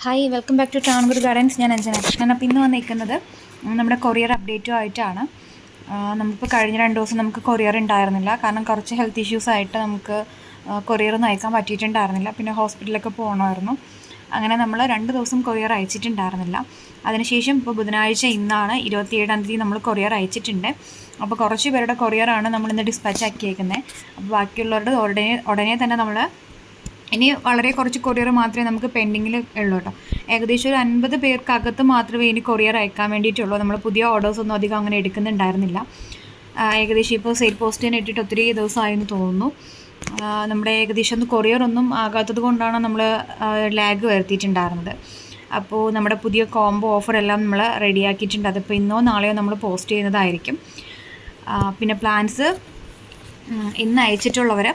Hi welcome back to Travancore gardens. ഞാൻ അഞ്ജന കൃഷ്ണൻ. അപ്പോൾ ഇന്ന് വന്നിരിക്കുന്നത് നമ്മുടെ കൊറിയർ അപ്ഡേറ്റും ആയിട്ടാണ്. നമുക്കിപ്പോൾ കഴിഞ്ഞ 2 ദിവസം നമുക്ക് കൊറിയർ ഉണ്ടായിരുന്നില്ല. കാരണം കുറച്ച് ഹെൽത്ത് ഇഷ്യൂസ് ആയിട്ട് നമുക്ക് കൊറിയറൊന്നും അയക്കാൻ പറ്റിയിട്ടുണ്ടായിരുന്നില്ല. പിന്നെ ഹോസ്പിറ്റലിലൊക്കെ പോകണമായിരുന്നു. അങ്ങനെ നമ്മൾ 2 ദിവസം കൊറിയർ അയച്ചിട്ടുണ്ടായിരുന്നില്ല. അതിനുശേഷം ഇപ്പോൾ ബുധനാഴ്ച ഇന്നാണ് 27-ാം തീയതി നമ്മൾ കൊറിയർ അയച്ചിട്ടുണ്ട്. അപ്പോൾ കുറച്ച് പേരുടെ കൊറിയറാണ് നമ്മളിന്ന് ഡിസ്പാച്ച് ആക്കിയേക്കുന്നത്. അപ്പോൾ ബാക്കിയുള്ളവരുടെ ഉടനെ തന്നെ നമ്മൾ ഇനി വളരെ കുറച്ച് കൊറിയർ മാത്രമേ നമുക്ക് പെൻഡിങ്ങിൽ ഉള്ളൂ കേട്ടോ. ഏകദേശം ഒരു 50 പേർക്കകത്ത് മാത്രമേ ഇനി കൊറിയർ അയക്കാൻ വേണ്ടിയിട്ടുള്ളൂ. നമ്മൾ പുതിയ ഓർഡേഴ്സൊന്നും അധികം അങ്ങനെ എടുക്കുന്നുണ്ടായിരുന്നില്ല. ഏകദേശം ഇപ്പോൾ സെയിൽ പോസ്റ്റിന് ഇട്ടിട്ട് ഒത്തിരി ദിവസമായെന്ന് തോന്നുന്നു. നമ്മുടെ ഏകദേശം ഒന്ന് കൊറിയർ ഒന്നും ആകാത്തത് കൊണ്ടാണ് നമ്മൾ ലാഗ് വരുത്തിയിട്ടുണ്ടായിരുന്നത്. അപ്പോൾ നമ്മുടെ പുതിയ കോംബോ ഓഫറെല്ലാം നമ്മൾ റെഡിയാക്കിയിട്ടുണ്ട്. അതിപ്പോൾ ഇന്നോ നാളെയോ നമ്മൾ പോസ്റ്റ് ചെയ്യുന്നതായിരിക്കും. പിന്നെ പ്ലാൻസ് ഇന്ന് അയച്ചിട്ടുള്ളവർ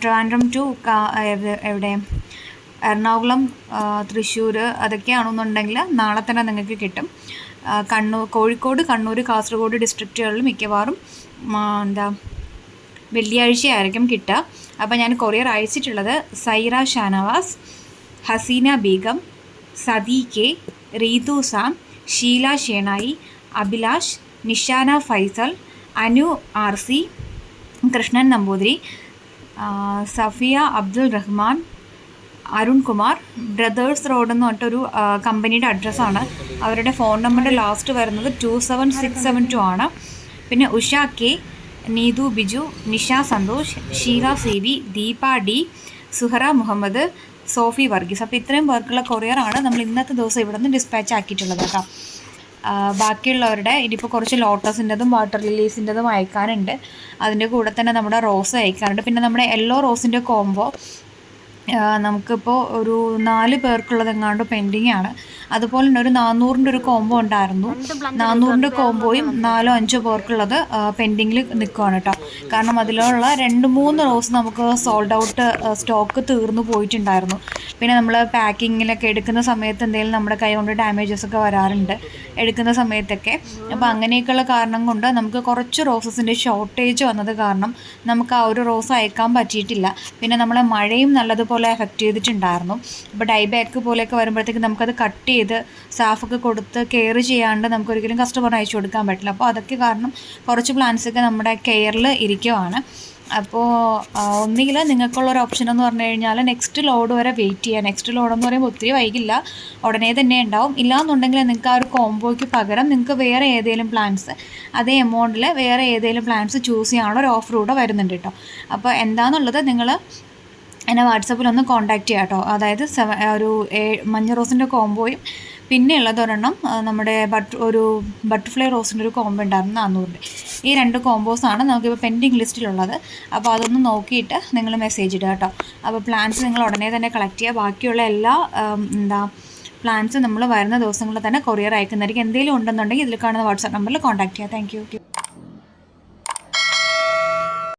ട്രിവാൻഡ്രം ടു എവിടെ എറണാകുളം, തൃശ്ശൂർ അതൊക്കെയാണെന്നുണ്ടെങ്കിൽ നാളെ തന്നെ നിങ്ങൾക്ക് കിട്ടും. കോഴിക്കോട്, കണ്ണൂർ, കാസർഗോഡ് ഡിസ്ട്രിക്റ്റുകളിൽ മിക്കവാറും വെള്ളിയാഴ്ചയായിരിക്കും കിട്ടുക. അപ്പോൾ ഞാൻ കൊറിയർ അയച്ചിട്ടുള്ളത് Saira Shanavas, Haseena Begum, Sadi K, Reethu Sam, Sheela Shenoy, Abhilash, Nishana Faisal, Anu R C, Krishnan Namboothiri, Safiya Abdul Rahman, Arun Kumar. Brothers road എന്ന് പറഞ്ഞിട്ടൊരു കമ്പനിയുടെ അഡ്രസ്സാണ്. അവരുടെ ഫോൺ നമ്പറിൻ്റെ ലാസ്റ്റ് വരുന്നത് 27672 ആണ്. പിന്നെ Usha K, Neethu Biju, Nisha Santhosh, Sheela C V, Deepa D, Suhara Muhammad, Sophy Varghese. അപ്പോൾ ഇത്രയും പേർക്കുള്ള കൊറിയറാണ് നമ്മൾ ഇന്നത്തെ ദിവസം ഇവിടെ നിന്ന് ഡിസ്പാച്ച് ആക്കിയിട്ടുള്ളത് കേട്ടോ. ബാക്കിയുള്ളവരുടെ ഇനിയിപ്പോൾ കുറച്ച് ലോട്ടസിൻ്റെതും വാട്ടർ ലില്ലീസിൻ്റെതും അയക്കാനുണ്ട്. അതിൻ്റെ കൂടെ തന്നെ നമ്മുടെ റോസ് അയക്കാനുണ്ട്. പിന്നെ നമ്മുടെ യെല്ലോ റോസിൻ്റെ കോംബോ നമുക്കിപ്പോൾ ഒരു 4 പേർക്കുള്ളത് എങ്ങാണ്ട് പെൻഡിങ് ആണ്. അതുപോലെ തന്നെ ഒരു 400-ൻ്റെ ഒരു കോംബോ ഉണ്ടായിരുന്നു. 400-ൻ്റെ കോംബോയും 4-5 പേർക്കുള്ളത് പെൻഡിങ്ങിൽ നിൽക്കുകയാണ് കേട്ടോ. കാരണം അതിലുള്ള 2-3 റോസ് നമുക്ക് സോൾഡ് ഔട്ട് സ്റ്റോക്ക് തീർന്നു പോയിട്ടുണ്ടായിരുന്നു. പിന്നെ നമ്മൾ പാക്കിങ്ങിലൊക്കെ എടുക്കുന്ന സമയത്ത് എന്തെങ്കിലും നമ്മുടെ കൈ കൊണ്ട് ഡാമേജസ് ഒക്കെ വരാറുണ്ട് എടുക്കുന്ന സമയത്തൊക്കെ. അപ്പോൾ അങ്ങനെയൊക്കെയുള്ള കാരണം കൊണ്ട് നമുക്ക് കുറച്ച് റോസസിൻ്റെ ഷോർട്ടേജ് വന്നത് കാരണം നമുക്ക് ആ ഒരു റോസ് അയക്കാൻ പറ്റിയിട്ടില്ല. പിന്നെ നമ്മളെ മഴയും നല്ലതുപോലെ എഫക്റ്റ് ചെയ്തിട്ടുണ്ടായിരുന്നു. അപ്പോൾ ഡൈബാക്ക് പോലെയൊക്കെ വരുമ്പോഴത്തേക്ക് നമുക്കത് കട്ട് ചെയ്ത് സാഫൊക്കെ കൊടുത്ത് കെയർ ചെയ്യാണ്ട് നമുക്കൊരിക്കലും കസ്റ്റമറിന് അയച്ചു കൊടുക്കാൻ പറ്റില്ല. അപ്പോൾ അതൊക്കെ കാരണം കുറച്ച് പ്ലാൻസൊക്കെ നമ്മുടെ കെയറിൽ ഇരിക്കുവാണ്. അപ്പോൾ ഒന്നുകിൽ നിങ്ങൾക്കുള്ളൊരു ഓപ്ഷൻ എന്ന് പറഞ്ഞു കഴിഞ്ഞാൽ നെക്സ്റ്റ് ലോഡ് വരെ വെയിറ്റ് ചെയ്യുക. നെക്സ്റ്റ് ലോഡ് എന്ന് പറയുമ്പോൾ ഒത്തിരി വൈകില്ല, ഉടനെ തന്നെ ഉണ്ടാവും. ഇല്ലാന്നുണ്ടെങ്കിൽ നിങ്ങൾക്ക് ആ ഒരു കോംബോയ്ക്ക് പകരം നിങ്ങൾക്ക് വേറെ ഏതെങ്കിലും പ്ലാൻസ് അതേ എമൗണ്ടിൽ വേറെ ഏതെങ്കിലും പ്ലാൻസ് ചൂസ് ചെയ്യാനുള്ള ഒരു ഓഫർ കൂടെ വരുന്നുണ്ട് കേട്ടോ. അപ്പോൾ എന്താണെന്നുള്ളത് നിങ്ങൾ എന്നെ വാട്സപ്പിലൊന്ന് കോൺടാക്റ്റ് ചെയ്യാം കേട്ടോ. അതായത് ഒരു മഞ്ഞ റോസിൻ്റെ കോംബോയും പിന്നെ ഉള്ളതൊരെണ്ണം നമ്മുടെ ഒരു ബട്ടർഫ്ലൈ റോസിൻ്റെ ഒരു കോംബോ ഉണ്ടായിരുന്നു 400-ൻ്റെ. ഈ 2 കോംബോസാണ് നമുക്കിപ്പോൾ പെൻഡിങ് ലിസ്റ്റിലുള്ളത്. അപ്പോൾ അതൊന്ന് നോക്കിയിട്ട് നിങ്ങൾ മെസ്സേജ് ഇടുക കേട്ടോ. അപ്പോൾ പ്ലാൻസ് നിങ്ങൾ ഉടനെ തന്നെ കളക്ട് ചെയ്യുക. ബാക്കിയുള്ള എല്ലാ പ്ലാൻസ് നമ്മൾ വരുന്ന ദിവസങ്ങളിൽ തന്നെ കൊറിയർ അയക്കുന്നതായിരിക്കും. എന്തെങ്കിലും ഉണ്ടെന്നുണ്ടെങ്കിൽ ഇതിൽ കാണുന്ന വാട്സാപ്പ് നമ്പറിൽ കോൺടാക്ട് ചെയ്യുക. Thank you.